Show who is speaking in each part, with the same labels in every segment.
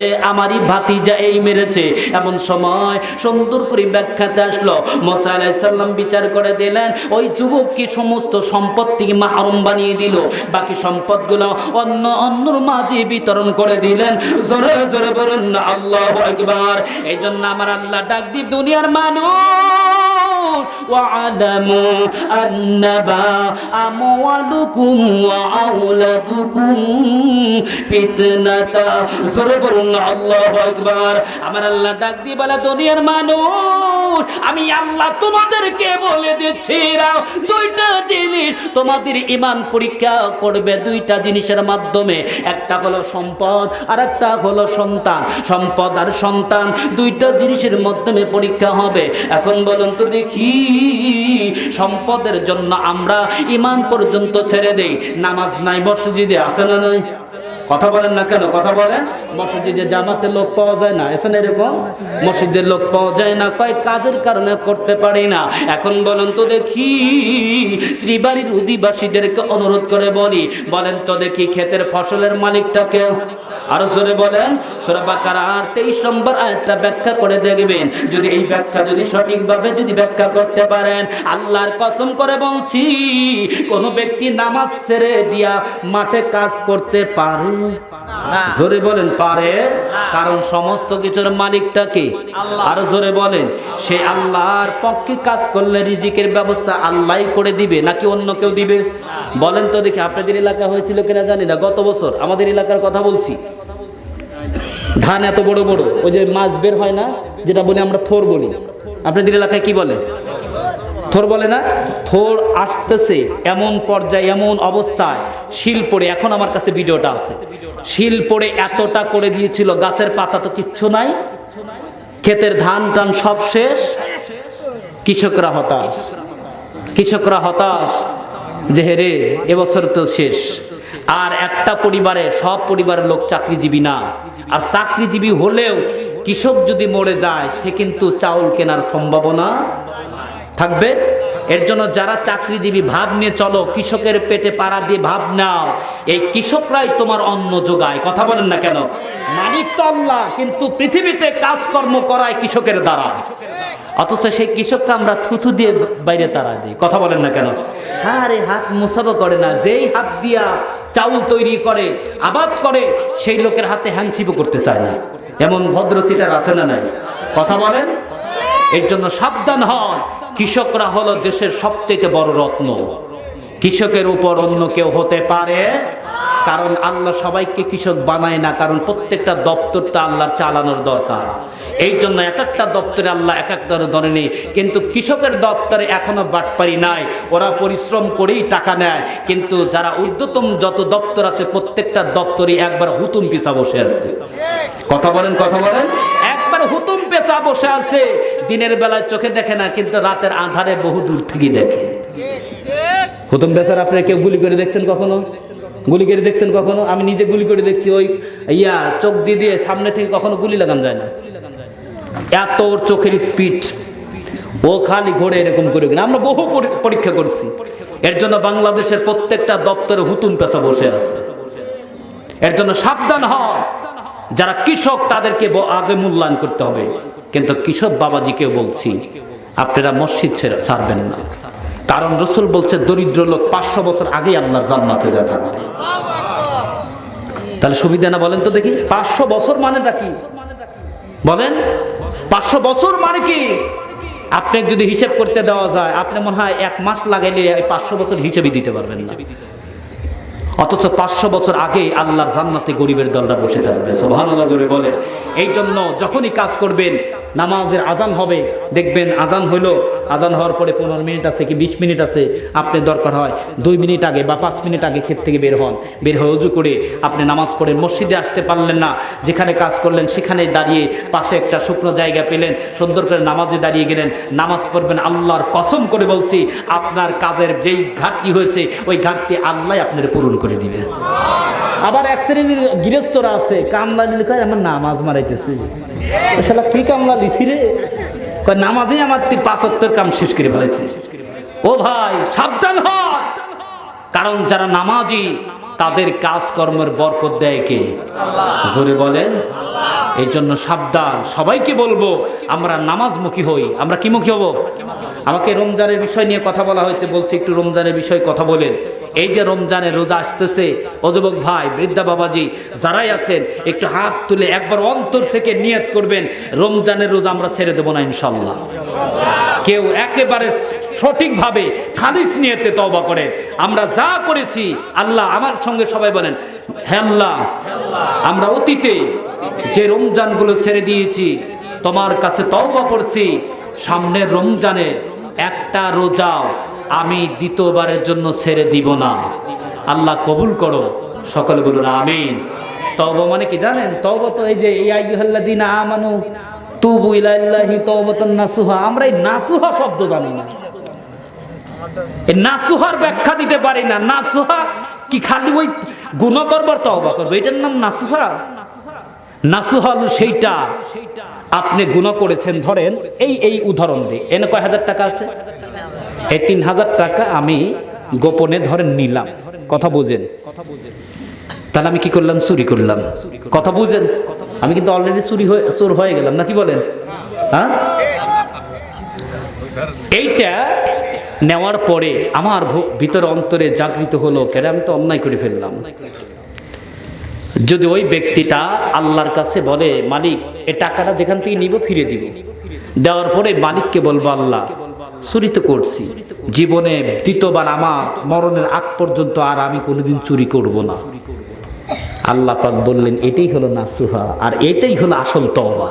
Speaker 1: আমারই ভাতিজা এই মেরেছে। এমন সময় সুন্দর করে ব্যাখ্যাতে আসলো, মুসা আলাইহিস সালাম বিচার করে দিলেন ওই যুবককে সমস্ত সম্পদ থেকে মাহরুম বানিয়ে দিল, বাকি সম্পদগুলো অন্যর মাঝে বিতরণ করে দিলেন। জোরে জোরে বলুন না আল্লাহু আকবার। এই জন্য আমার আল্লাহ ডাক দি দুনিয়ার মানুষ وَاعْلَمُوا أَنَّمَا أَمْوَالُكُمْ وَأَوْلَادُكُمْ فِتْنَةٌ জোরে বলুন আল্লাহু আকবার। আমার আল্লাহ ডাক দিয়ে বলে দুনিয়ার মানুষ আমি আল্লাহ তোমাদেরকে বলে দিচ্ছি দুইটা জিনিস তোমাদের ঈমান পরীক্ষা করবে, দুইটা জিনিসের মাধ্যমে। একটা হলো সম্পদ আর একটা হলো সন্তান। সম্পদ আর সন্তান দুইটা জিনিসের মাধ্যমে পরীক্ষা হবে। এখন বলুন তো দেখি, সম্পদের জন্য আমরা ঈমান পর্যন্ত ছেড়ে দেই, নামাজ নাই মসজিদে আছে না নাই? কথা বলেন না কেন? কথা বলেন। মসজিদে জামাতে লোক পাওয়া যায় না, এখানে এরকম মসজিদের লোক পাওয়া যায় না, কয় কাজের কারণে করতে পারি না। এখন বলেন তো দেখি, শ্রীবাড়ির অধিবাসীদেরকে অনুরোধ করে বলেন তো দেখি ক্ষেতের ফসলের মালিকটাকে, আরো জোরে বলেন। সূরা বাকারার 23 নম্বর আয়াতটা ব্যাখ্যা করে দেখবেন। যদি এই ব্যাখ্যা যদি সঠিকভাবে যদি ব্যাখ্যা করতে পারেন, আল্লাহর কসম করে বলছি কোন ব্যক্তি নামাজ ছেড়ে দিয়া মাঠে কাজ করতে পারে? জোরে বলেন পারে। কারণ সমস্ত কিছুর মালিকটাকে, আরো জোরে বলেন, সে আল্লাহর পক্ষে কাজ করলে রিজিকের ব্যবস্থা আল্লাহই করে দিবে নাকি অন্য কেউ দিবে? বলেন তো দেখি। আপনাদের এলাকা হয়েছিল কিনা জানি না, গত বছর আমাদের এলাকার কথা বলছি, ধান এত বড় বড়, ওই যে মাছ বের হয় না, যেটা বলি আমরা থোর বলি, আপনাদের এলাকায় কি বলে? থোর বলে না? থোর আসতেছে এমন পর্যায়ে, এমন অবস্থায় শিল পড়ে, এখন আমার কাছে ভিডিওটা আছে, শিল পড়ে এতটা করে দিয়েছিল, গাছের পাতা তো কিচ্ছু নাই, ক্ষেতের ধান টান সব শেষ। কৃষকরা হতাশ যে হেরে এবছর তো শেষ। আর একটা পরিবারে, সব পরিবারের লোক চাকরিজীবী না, আর চাকরিজীবী হলেও কৃষক যদি মরে যায় সে কিন্তু চাউল কেনার সম্ভাবনা থাকবে। এর জন্য যারা চাকরিজীবী ভাব নিয়ে চলো, কৃষকের পেটে পাড়া দিয়ে ভাব নাও, এই কৃষকরাই তোমার অন্ন যোগায়। কথা বলেন না কেন? মালিক তো আল্লাহ, কিন্তু পৃথিবীতে কাজকর্ম করায় কৃষকের দ্বারা, অথচ সেই কৃষককে আমরা থুথু দিয়ে বাইরে তাড়া দিই। কথা বলেন না কেন? আরে হাত মুসাফা করে না, যেই হাত দিয়া চাউল তৈরি করে, আবাদ করে, সেই লোকের হাতে হ্যান্ডশিপও করতে চায় না। এমন ভদ্র সিটার আছে না নাই? কথা বলেন। এর জন্য সাবধান হন। কৃষকরা হলো দেশের সবচেয়ে বড় রত্ন। কৃষকের উপর অন্য কেউ হতে পারে? কারণ আল্লাহ সবাইকে কৃষক বানায় না, কারণ প্রত্যেকটা দপ্তরটা আল্লাহর চালানোর দরকার। এই জন্য এক একটা দপ্তরে আল্লাহ এক একটা ধরেনি, কিন্তু কৃষকের দপ্তরে এখনো বাটপারি নাই, ওরা পরিশ্রম করেই টাকা নেয়। কিন্তু যারা ঊর্ধ্বতম যত দপ্তর আছে, প্রত্যেকটা দপ্তরে একবার হুতুম পেঁচা বসে আছে। কথা বলেন, কথা বলেন। একবার হুতুম পেঁচা বসে আছে, দিনের বেলায় চোখে দেখে না, কিন্তু রাতের আঁধারে বহু দূর থেকে দেখে। হুতুম পেঁচার আপনারা কেউ গুলি করে দেখছেন কখনো? গুলি করে দেখছেন কখনো? আমি নিজে গুলি করে দেখছি, ওই চোখ দিয়ে সামনে থেকে কখনো গুলি লাগানো যায় না, এত ওর চোখের স্পিড, ও খালি ঘোরে এরকম করে। আমরা বহু পরীক্ষা করছি। এর জন্য বাংলাদেশের প্রত্যেকটা দপ্তরে হুতুম পেঁচা বসে আছে। এর জন্য সাবধান হয়, যারা কৃষক তাদেরকে আগে মূল্যায়ন করতে হবে। কিন্তু কৃষক বাবাজিকে বলছি, আপনারা মসজিদ ছাড়বেন না, কারণ রাসূল বলছে দরিদ্র লোক 500 বছর আগে আল্লাহর জান্নাতে যা থাকবে। তাহলে সুবিধা না? বলেন তো দেখি। 500 বছর মানেটা কি বলেন? 500 বছর মানে কি? আপনি যদি হিসাব করতে দেওয়া যায়, আপনি মনে হয় 1 মাস লাগাইলে 500 বছর হিসেবে দিতে পারবেন না। অথচ 500 বছর আগে আল্লাহর জান্নাতে গরিবের দলটা বসে থাকবে। সুবহানাল্লাহ জোরে বলে। এই জন্য যখনই কাজ করবেন, নামাজের আজান হবে, দেখবেন আজান হইলো, আজান হওয়ার পরে 15 মিনিট আছে কি 20 মিনিট আছে, আপনি দরকার হয় 2 মিনিট আগে বা 5 মিনিট আগে ক্ষেত থেকে বের হন, বের হয়ে ওযু করে আপনি নামাজ পড়েন। মসজিদে আসতে পারলেন না, যেখানে কাজ করলেন সেখানে দাঁড়িয়ে, পাশে একটা শুকনো জায়গা পেলেন, সুন্দর করে নামাজে দাঁড়িয়ে গেলেন, নামাজ পড়বেন। আল্লাহর কসম করে বলছি, আপনার কাজের যেই ঘাটতি হয়েছে ওই ঘাটতি আল্লাহ আপনার পূরণ করে দিবে। আবার এক শ্রেণীর গৃহস্থরা আছে, কামলা নিলে কয় আমার নামাজ মারাইতেছে, শালা কি কামলা দিছি রে, কয় নামাজেই আমার 5 ওয়াক্তের কাম শেষ করে ফেলেছে। ও ভাই সাবধান হন, কারণ যারা নামাজি তাদের কাজকর্মের বরকত দেয় কে? জোরে বলেন। এই জন্য সাবধান। সবাইকে বলবো আমরা নামাজমুখী হই। আমরা কি মুখী হব? আমাকে রমজানের বিষয় নিয়ে কথা বলা হয়েছে, বলছি একটু রমজানের বিষয়ে কথা বলেন। এই যে রমজানের রোজা আসতেছে, ও যুবক ভাই, বৃদ্ধা বাবাজি যারাই আছেন, একটু হাত তুলে একবার অন্তর থেকে নিয়ত করবেন, রমজানের রোজা আমরা ছেড়ে দেবো না ইনশাল্লাহ। কেউ একেবারে সঠিকভাবে খালিস নিয়তে তওবা করেন। আমরা যা করেছি, আল্লাহ আমার সঙ্গে সবাই বলেন, হে আল্লাহ, আমরা অতীতে যে রমজানগুলো ছেড়ে দিয়েছি, তোমার কাছে তওবা করছি, সামনের রমজানে একটা রোজাও আমি দ্বিতীয়বারের জন্য ছেড়ে দিব না। আল্লাহ কবুল করো। সকলে বলুন আমিন। তওবা মানে কি জানেন? তওবা তো এই যে ইয়া আইয়ুহাল্লাযীনা আমানু তুবু ইলাল্লাহি তাওবাতান নাসুহা। আমরা এই নাসুহা শব্দ জানি না, এই নাসুহার ব্যাখ্যা দিতে পারি না। নাসুহা কি খালি ওই গুনাহ করবার তওবা করবে, এটার নাম নাসুহা? নাসুহা হলো সেইটা আপনি গুনাহ করেছেন, ধরেন এই উদাহরণ দিই, এনে কয় হাজার টাকা আছে, এই ৩,০০০ টাকা আমি গোপনে ধরেন নিলাম, কথা বুঝেন? তাহলে আমি কি করলাম? চুরি করলাম, কথা বুঝেন? আমি কিন্তু অলরেডি চোর হয়ে গেলাম, নাকি বলেন? হ্যাঁ, এইটা নেওয়ার পরে আমার ভিতরে অন্তরে জাগৃত হলো, কেন আমি তো অন্যায় করে ফেললাম। যদি ওই ব্যক্তিটা আল্লাহর কাছে বলে, মালিক এই টাকাটা যেখান থেকে নিব ফিরে দিব, দেওয়ার পরে মালিককে বলবো, আল্লাহ চুরি তো করছি, জীবনে দ্বিতীয়বার আমার মরণের আগ পর্যন্ত আর আমি কোনোদিন চুরি করব না। আল্লাহ পাক বললেন, এটাই হলো নাসুহা, আর এটাই হলো আসল তওবা।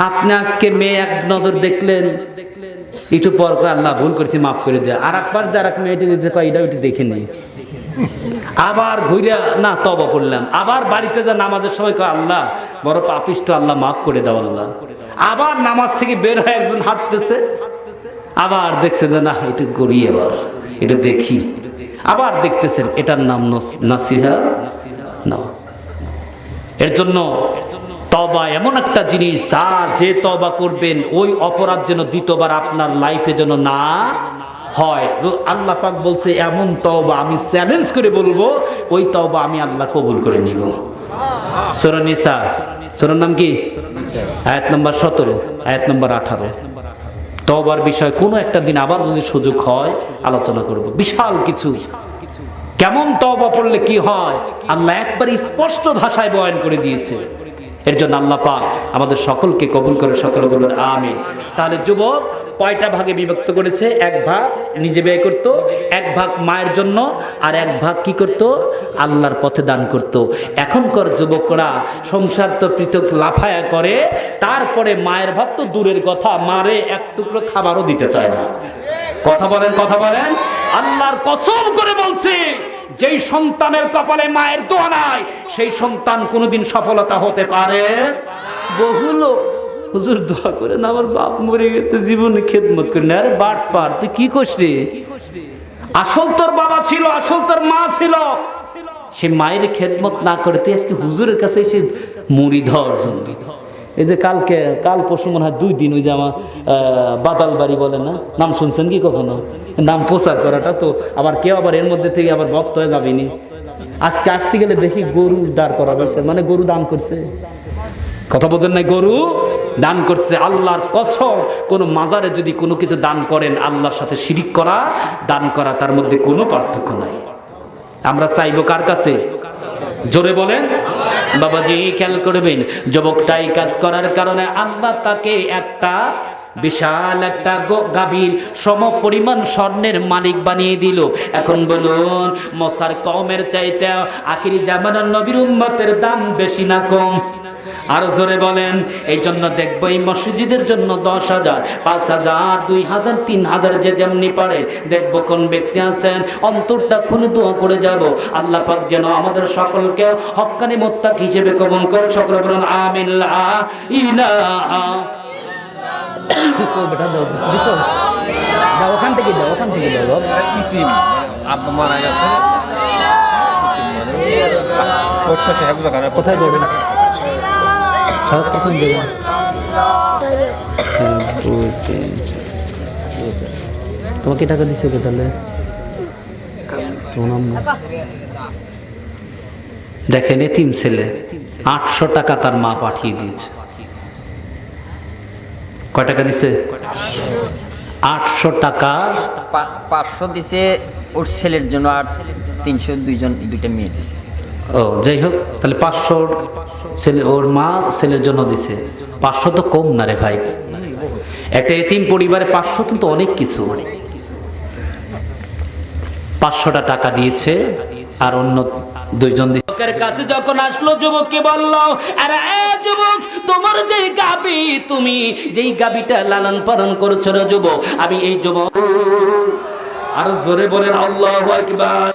Speaker 1: আপনি আজকে মেয়ে এক নজর দেখলেন, একটু পর আল্লাহ ভুল করেছি মাফ করে দেয়, আর একবার যারা মেয়েটি দিতে কয় এটা ওইটা দেখে নেই, আবার ঘুরে না তওবা করলাম, আবার বাড়িতে যা নামাজের সময় কয় আল্লাহ বড় পাপিষ্ট, আল্লাহ মাফ করে দাও আল্লাহ। আবার নামাজ থেকে বের হয়ে একজন হাঁটতেছে, আবার দেখছে যে না এটা করি, এবার এটা দেখি, আবার দেখতেছেন, এটার নাম নাসিহা না। এর জন্য তওবা এমন একটা জিনিস, যে তওবা করবেন ওই অপরাধ যেন দ্বিতীয়বার আপনার লাইফে যেন না হয়। আল্লাহ পাক বলছে, এমন তওবা আমি চ্যালেঞ্জ করে বলবো, ওই তওবা আমি আল্লাহ কবুল করে নিব। সূরা নিসা, সূরার নাম কি? আয়াত নম্বর 17, আয়াত নম্বর 18। তওবার বিষয় কোনো একটা দিন আবার যদি সুযোগ হয় আলোচনা করব, বিশাল কিছু। কেমন তওবা পড়লে কি হয় আল্লাহ একবার স্পষ্ট ভাষায় বয়ান করে দিয়েছে। এর জন্য আল্লাহ পাক আমাদের সকলকে কবুল করে, সকলে বলুন আমিন। তাহলে যুবক কয়টা ভাগে বিভক্ত করেছে? এক ভাগ নিজে ব্যয় করত, এক ভাগ মায়ের জন্য, আর এক ভাগ কি করত? আল্লাহর পথে দান করত। এখনকার যুবকরা সংসার তো পৃথক লাফায়া করে, তারপরে মায়ের ভাব তো দূরের কথা, মারে এক টুকরো খাবারও দিতে চায় না। কথা বলেন, কথা বলেন। আল্লাহর কসম করে বলছি, যেই সন্তানের কপালে মায়ের দোয়া নাই, সেই সন্তান কোনোদিন সফলতা হতে পারে বহুলো। হুজুর দোয়া করেন, আমার বাপ মরে গেছে, জীবনে খেদমত করেন। আরে বাট পার, তুই কি করছিস? আসল তোর বাবা ছিল, আসল তোর মা ছিল, সে মায়ের খেদমত না করে তুই আজকে হুজুরের কাছে এসে মুড়ি ধর জন্য। এই যে কাল পরশু মনে হয় 2 দিন ওই যে আমার বাদাল বাড়ি বলে না, নাম শুনছেন কি কখনো? নাম প্রচার করাটা তো আবার কেউ আবার এর মধ্যে থেকে আবার ভক্ত হয়ে যাবেনি। আজকে আসতে গেলে দেখি গরু দাঁড় করা হয়েছে, মানে গরু দান করছে। কথা বলেন নাই? গরু দান করছে। আল্লাহর কসম, কোন মাজারে যদি কোনো কিছু দান করেন, আল্লাহর সাথে শিরিক করা, দান করা, তার মধ্যে কোনো পার্থক্য নাই। আমরা চাইবো কার কাছে? জোরে বলেন বাবাজি। খেয়াল করবেন, যুবকটাই কাজ করার কারণে আল্লাহ তাকে একটা বিশাল একটা গাভীর সম পরিমাণ স্বর্ণের মালিক বানিয়ে দিল। এখন বলুন, মসার কওমের চাইতে আখিরি জামানার নবীর উম্মতের দাম বেশি না কম? আর জোরে বলেন। এই জন্য দেখবো এই মসজিদের জন্য 10,000, 5,000, 2,000, 3,000 যে যেমনি পারে, দেখবো কোন ব্যক্তি আছেন অন্তরটা খুলে দোয়া করে যাব, আল্লাহ পাক যেন আমাদের সকলকে হক্কানি মুত্তাকি হিসেবে কবুল করে। সকলে বলুন আমিন। লা ইলাহা দাও, ওখান থেকে দাও, ওখান থেকে দাও। ইতিম আব্বা মারা গেছে, কোথায় যাবেন? তোমাকে টাকা দিচ্ছে কে তাহলে? দেখেন এতিম ছেলে 800 টাকা তার মা পাঠিয়ে দিয়েছে। কয় টাকা দিছে? 800 টাকা।
Speaker 2: 500 দিছে ওর ছেলের জন্য, আর 300 দুইটা মেয়ে দিছে।
Speaker 1: ও যাই হোক, তাহলে 500 ছেলে ওর মা ছেলের জন্য দিছে। 500 তো কম না রে ভাই, একটা এতিম পরিবারে 500 কিন্তু অনেক কিছু। 500টা টাকা দিয়েছে, আর অন্য দুইজন যুবকের কাছে যখন আসলো, যুবককে বলল, আরে যুবক, তোমার যেই গাবি, তুমি যেই গাবিটা লালন পালন করছো রে যুবক, আমি এই যুবক। আর জোরে বলেন আল্লাহু আকবার।